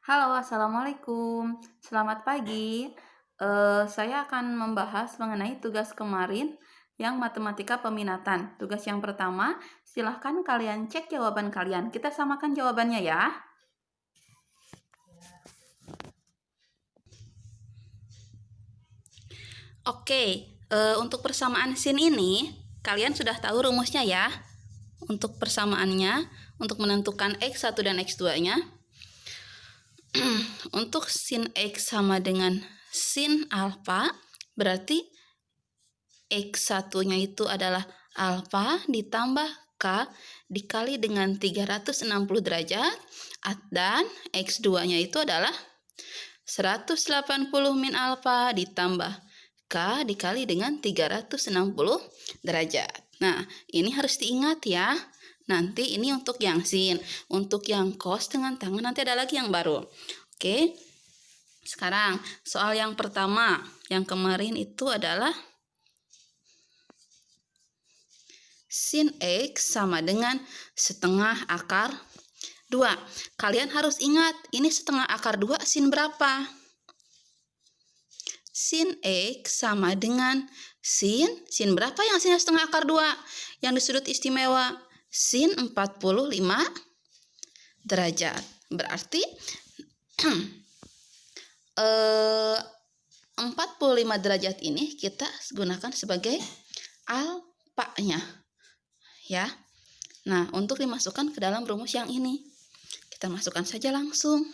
Halo, assalamualaikum. Selamat pagi. Saya akan membahas mengenai tugas kemarin yang matematika peminatan. Tugas yang pertama, silahkan kalian cek jawaban kalian. Kita samakan jawabannya ya. Oke, untuk persamaan sin ini, kalian sudah tahu rumusnya ya. Untuk persamaannya, untuk menentukan X1 dan X2-nya, untuk sin X sama dengan sin alfa, berarti X1-nya itu adalah alfa ditambah K dikali dengan 360 derajat, dan X2-nya itu adalah 180 min alfa ditambah K dikali dengan 360 derajat. Nah, ini harus diingat ya. Nanti ini untuk yang sin. Untuk yang cos dengan tangan nanti ada lagi yang baru. Oke. Sekarang soal yang pertama, yang kemarin itu adalah sin X sama dengan setengah akar 2. Kalian harus ingat, ini setengah akar 2 sin berapa? Sin X sama dengan sin berapa yang sinnya setengah akar 2? Yang di sudut istimewa, sin 45 derajat. Berarti 45 derajat ini kita gunakan sebagai alfanya. Ya. Nah, untuk dimasukkan ke dalam rumus yang ini, kita masukkan saja langsung.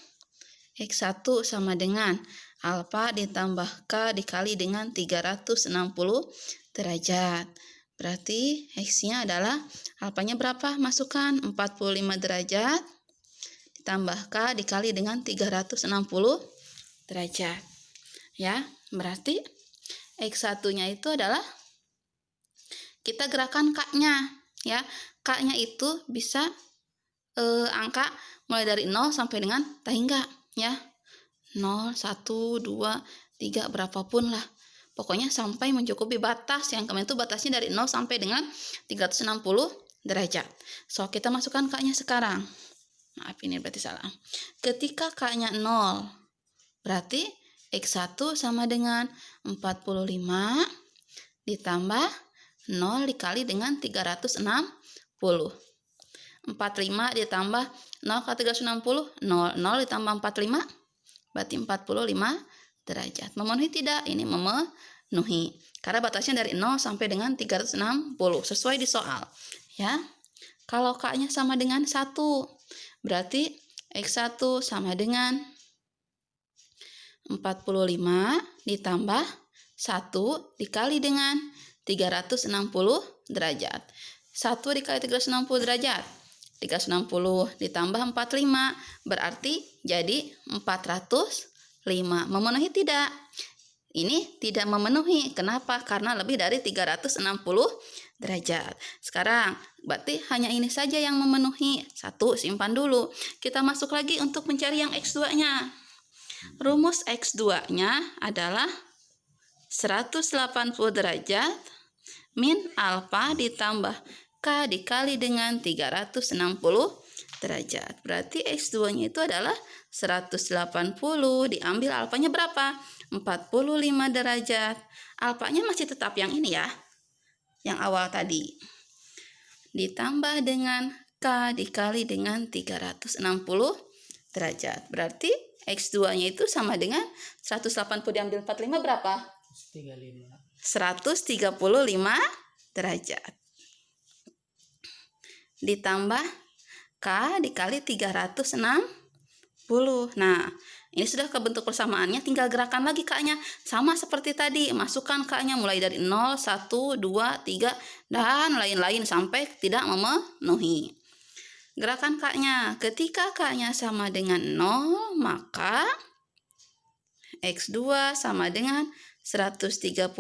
X1 sama dengan alfa ditambah K dikali dengan 360 derajat. Berarti X-nya adalah alfanya berapa? Masukkan 45 derajat ditambah K dikali dengan 360 derajat. Ya, berarti X1-nya itu adalah kita gerakan K-nya. Ya, K-nya itu bisa angka mulai dari 0 sampai dengan hingga ya. 0, 1, 2, 3 berapapun lah. Pokoknya sampai mencukupi batas yang kemarin itu batasnya dari 0 sampai dengan 360 derajat. So, kita masukkan K-nya sekarang. Maaf, ini berarti salah. Ketika K-nya 0, berarti X1 sama dengan 45 ditambah 0 dikali dengan 360. 45 ditambah 0 kali 360, 0. 0 ditambah 45, berarti 45 derajat. Memenuhi tidak? Ini memenuhi. Karena batasnya dari 0 sampai dengan 360, sesuai di soal. Ya. Kalau K-nya sama dengan 1, berarti X1 sama dengan 45 ditambah 1 dikali dengan 360 derajat. 1 dikali 360 derajat. 360 ditambah 45 berarti jadi 405. Memenuhi tidak? Ini tidak memenuhi. Kenapa? Karena lebih dari 360 derajat. Sekarang berarti hanya ini saja yang memenuhi. 1 simpan dulu. Kita masuk lagi untuk mencari yang X2-nya. Rumus X2-nya adalah 180 derajat min alfa ditambah K dikali dengan 360 derajat. Berarti X2-nya itu adalah 180. Diambil alfanya berapa? 45 derajat. Alfanya masih tetap yang ini ya. Yang awal tadi. Ditambah dengan K dikali dengan 360 derajat. Berarti X2-nya itu sama dengan 180 diambil 45 berapa? 135 derajat. Ditambah K dikali 360. Nah, ini sudah kebentuk persamaannya, tinggal gerakan lagi K-nya. Sama seperti tadi, masukkan K-nya mulai dari 0, 1, 2, 3, dan lain-lain sampai tidak memenuhi. Gerakan K-nya, ketika K-nya sama dengan 0, maka X2 sama dengan 135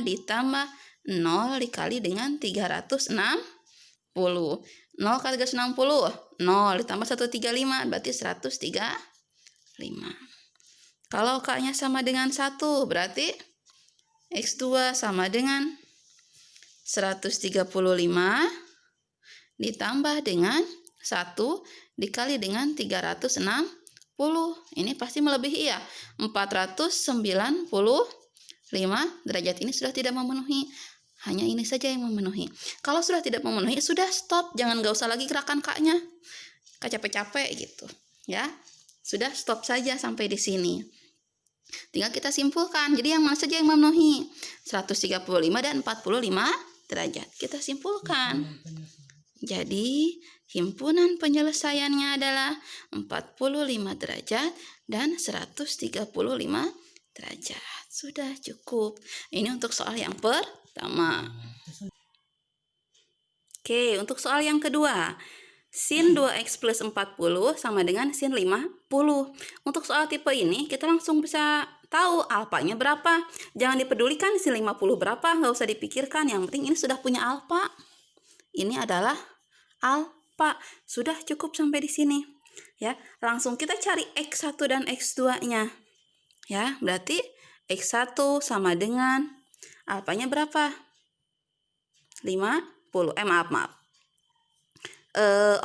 ditambah 0 dikali dengan 360. 0 kali 360, 0 ditambah 135 berarti 135. Kalau K-nya sama dengan 1 berarti X2 sama dengan 135 ditambah dengan 1 dikali dengan 360. Ini pasti melebihi ya. 495 derajat ini sudah tidak memenuhi. Hanya ini saja yang memenuhi. Kalau sudah tidak memenuhi, sudah stop. Jangan gak usah lagi gerakan K-nya. Capek-capek gitu. Ya. Sudah stop saja sampai di sini. Tinggal kita simpulkan. Jadi yang mana saja yang memenuhi? 135 dan 45 derajat. Kita simpulkan. Jadi himpunan penyelesaiannya adalah 45 derajat dan 135 derajat. Sudah cukup. Ini untuk soal yang pertama. Oke, untuk soal yang kedua. Sin 2x plus 40 sama dengan sin 50. Untuk soal tipe ini kita langsung bisa tahu alfanya berapa. Jangan dipedulikan sin 50 berapa, nggak usah dipikirkan. Yang penting ini sudah punya alfa. Ini adalah alfa. Sudah cukup sampai di sini. Ya, langsung kita cari x1 dan x2-nya. Ya, berarti x1 sama dengan alfanya berapa? 50. Maaf.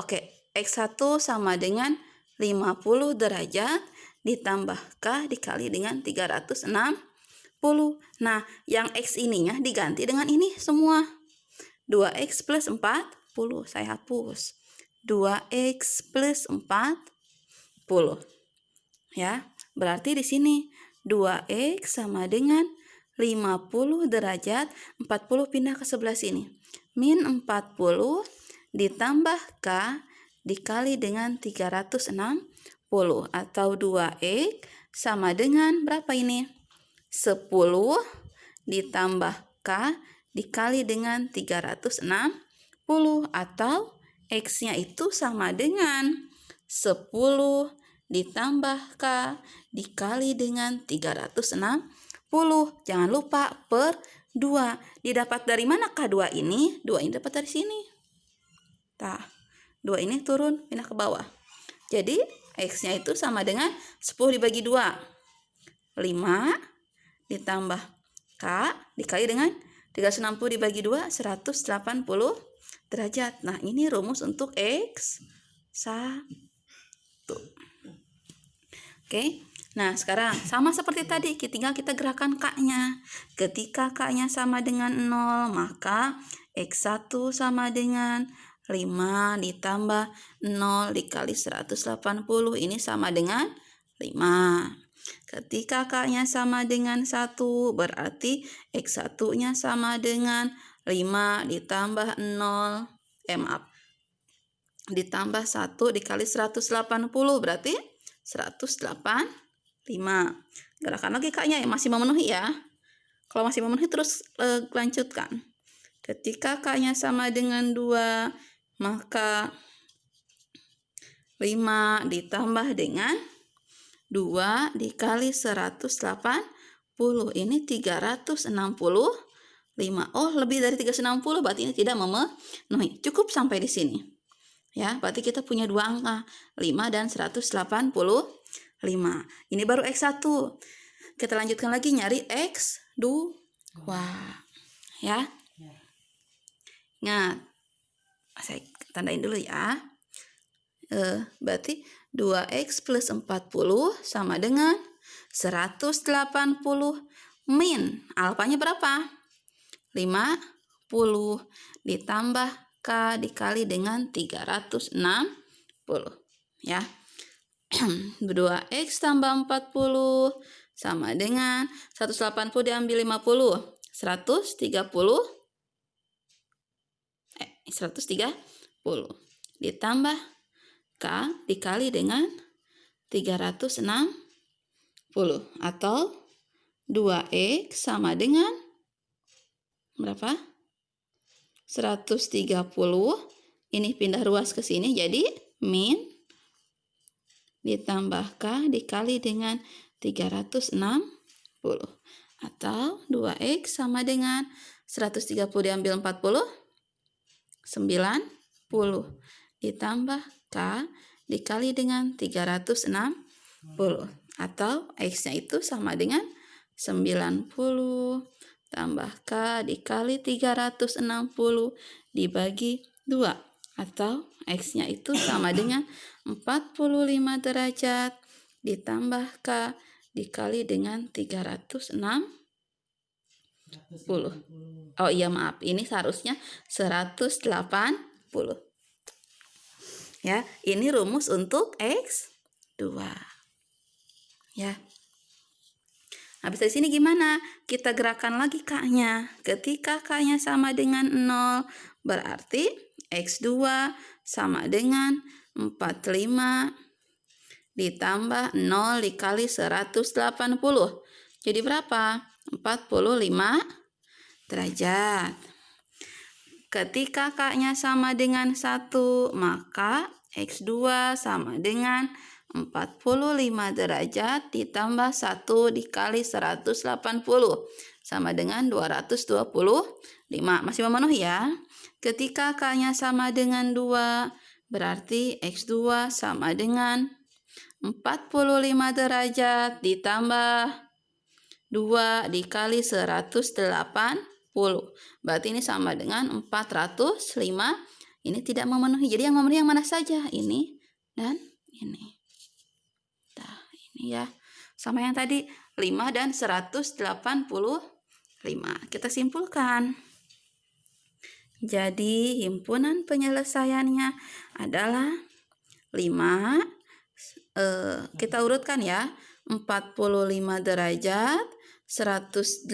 Oke, x1 sama dengan 50 derajat ditambah K dikali dengan 360. Nah, yang X ininya diganti dengan ini semua. 2X plus 40. Saya hapus. 2X plus 40. Ya, berarti di sini 2X sama dengan 50 derajat. 40 pindah ke sebelah sini. Min 40 ditambah K dikali dengan 360 atau 2X sama dengan berapa ini? 10 ditambah K dikali dengan 360 atau X-nya itu sama dengan 10 ditambah K dikali dengan 360. Jangan lupa per 2. Didapat dari mana K2 ini? 2 ini dapat dari sini. Nah, 2 ini turun, pindah ke bawah. Jadi, X-nya itu sama dengan 10 dibagi 2. 5 ditambah K dikali dengan 360 dibagi 2, 180 derajat. Nah, ini rumus untuk X1. Oke. Nah, sekarang sama seperti tadi, tinggal kita gerakan K-nya. Ketika K-nya sama dengan 0, maka X1 sama dengan 5 ditambah 0 dikali 180. Ini sama dengan 5. Ketika K-nya sama dengan 1, berarti X1-nya sama dengan 5 ditambah 0. Ditambah 1 dikali 180. Berarti 185. Gerakan lagi K-nya yang masih memenuhi ya. Kalau masih memenuhi terus lanjutkan. Ketika K-nya sama dengan 2, maka 5 ditambah dengan 2 dikali 180. Ini 365. Oh, lebih dari 360, berarti ini tidak memenuhi. Cukup sampai di sini. Ya, berarti kita punya 2 angka, 5 dan 185. Ini baru X1. Kita lanjutkan lagi nyari X2. Ya. Nah, saya tandain dulu ya. Berarti 2X plus 40 sama dengan 180 min. Alfanya berapa? 50 ditambah K dikali dengan 360. Ya. 2X tambah 40 sama dengan 180 diambil 50. 130 ditambah K dikali dengan 360 atau 2X sama dengan berapa? 130. Ini pindah ruas ke sini jadi min ditambah K dikali dengan 360 atau 2X sama dengan 130 diambil 40 90 ditambah K dikali dengan 360 atau X-nya itu sama dengan 90 tambah K dikali 360 dibagi 2 atau X-nya itu sama dengan 45 derajat ditambah K dikali dengan 360. Oh iya maaf, ini seharusnya 180. Ya, ini rumus untuk X2. Ya. Habis dari sini gimana? Kita gerakan lagi K-nya. Ketika K-nya sama dengan 0, berarti X2 sama dengan 45 ditambah 0 dikali 180. Jadi berapa? 45 derajat. Ketika K-nya sama dengan 1, maka X2 sama dengan 45 derajat ditambah 1 dikali 180 sama dengan 225. Masih memenuhi ya. Ketika K-nya sama dengan 2, berarti X2 sama dengan 45 derajat ditambah 2 dikali 180. Berarti ini sama dengan 405. Ini tidak memenuhi. Jadi yang memenuhi yang mana saja? Ini dan ini. Nah, ini ya. Sama yang tadi 5 dan 185. Kita simpulkan. Jadi himpunan penyelesaiannya adalah 5. Kita urutkan ya. 45 derajat, 185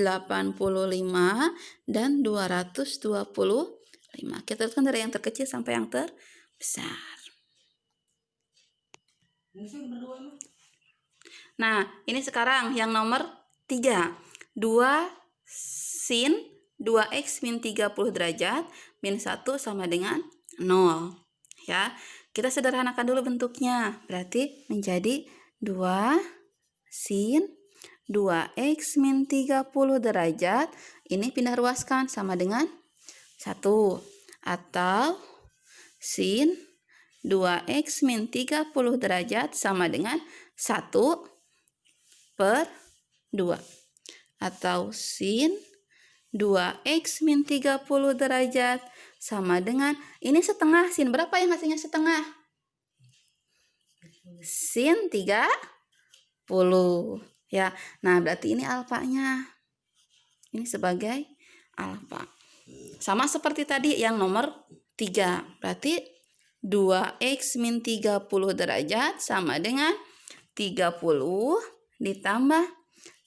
dan 225. Kita urutkan dari yang terkecil sampai yang terbesar. Nah, ini sekarang yang nomor 3. 2 sin 2x min 30 derajat min 1 sama dengan 0. Ya, kita sederhanakan dulu bentuknya. Berarti menjadi 2 sin 2x min 30 derajat. Ini pindah ruaskan sama dengan 1. Atau sin 2x min 30 derajat sama dengan 1 per 2. Atau sin 2x min 30 derajat sama dengan, ini setengah, sin berapa yang hasilnya setengah? Sin 30. Ya, nah berarti ini alfanya. Ini sebagai alfa. Sama seperti tadi yang nomor 3. Berarti 2x min 30 derajat sama dengan 30 ditambah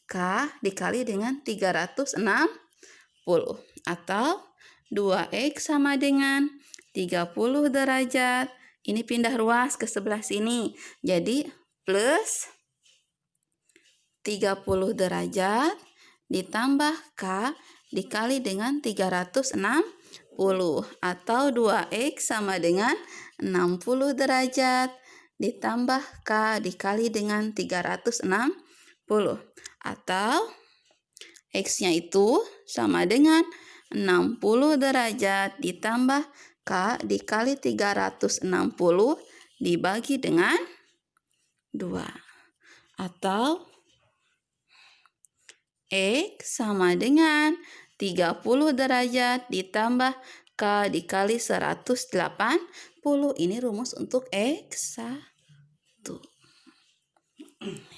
K dikali dengan 360. Atau 2x sama dengan 30 derajat. Ini pindah ruas ke sebelah sini. Jadi plus 30 derajat ditambah K dikali dengan 360 atau 2x sama dengan 60 derajat ditambah K dikali dengan 360 atau X-nya itu sama dengan 60 derajat ditambah K dikali 360 dibagi dengan 2 atau X sama dengan 30 derajat ditambah K dikali 180. Ini rumus untuk X1.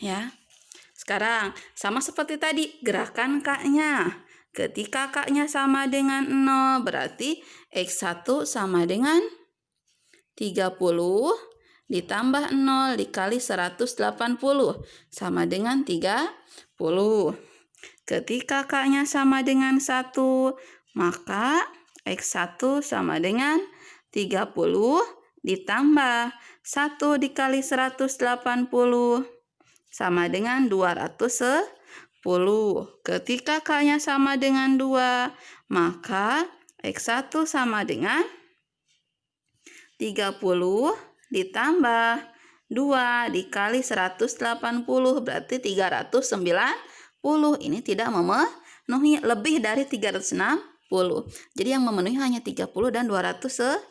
Ya. Sekarang sama seperti tadi gerakan K-nya. Ketika K-nya sama dengan 0 berarti X1 sama dengan 30 ditambah 0 dikali 180 sama dengan 30. Ketika K-nya sama dengan 1, maka X1 sama dengan 30 ditambah 1 dikali 180 sama dengan 210. Ketika K-nya sama dengan 2, maka X1 sama dengan 30 ditambah 2 dikali 180 berarti 390. Ini tidak memenuhi lebih dari 360. Jadi yang memenuhi hanya 30 dan 210.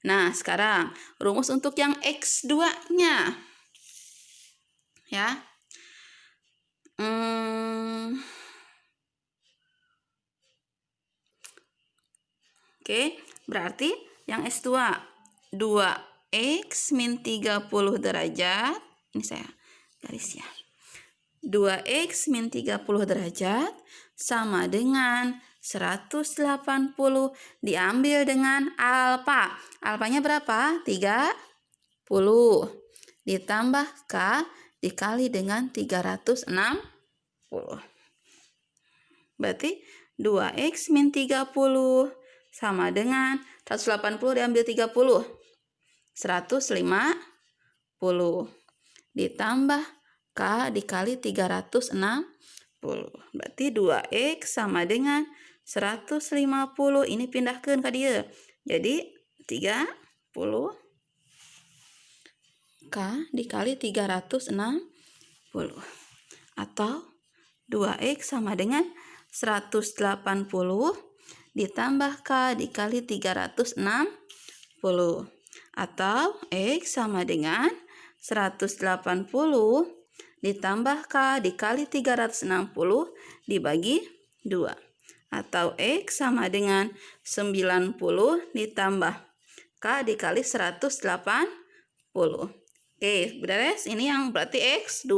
Nah, sekarang rumus untuk yang X2-nya. Ya. Oke, berarti yang S2 2x min 30 derajat Ini saya garis ya. 2x min 30 derajat sama dengan 180 diambil dengan alfa. Alfanya berapa? 30. Ditambah K dikali dengan 360. Berarti 2x min 30 sama dengan 180 diambil 30. 150. Ditambah K dikali 360. Berarti 2x sama dengan 150. Ini pindahkan ke dia. Jadi 30 K dikali 360. Atau 2x sama dengan 180 ditambah K dikali 360. Atau X sama dengan 180 ditambah K dikali 360 dibagi 2. Atau X sama dengan 90 ditambah K dikali 180. Oke, beres. Ini yang berarti X2.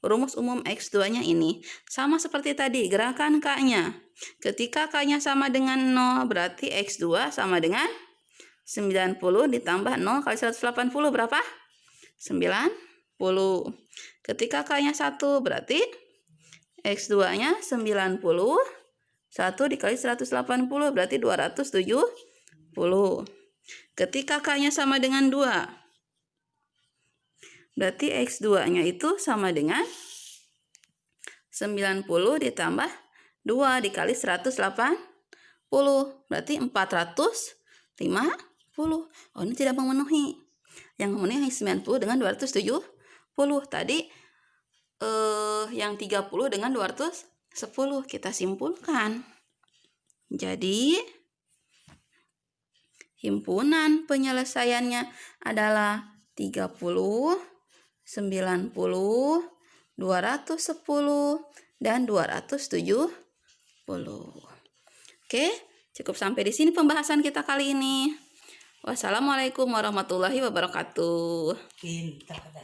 Rumus umum X2-nya ini. Sama seperti tadi, gerakan K-nya. Ketika K-nya sama dengan 0, berarti X2 sama dengan 90 ditambah 0 kali 180 berapa? 90. Ketika K-nya 1 berarti X2-nya 90. 1 dikali 180 berarti 270. Ketika K-nya sama dengan 2, berarti X2-nya itu sama dengan 90 ditambah 2 dikali 180. Berarti 450. Oh, ini tidak memenuhi. Yang memenuhi 90 dengan 270. Tadi yang 30 dengan 210 kita simpulkan. Jadi himpunan penyelesaiannya adalah 30, 90, 210, dan 270. Oke, cukup sampai di sini pembahasan kita kali ini. Wassalamualaikum warahmatullahi wabarakatuh.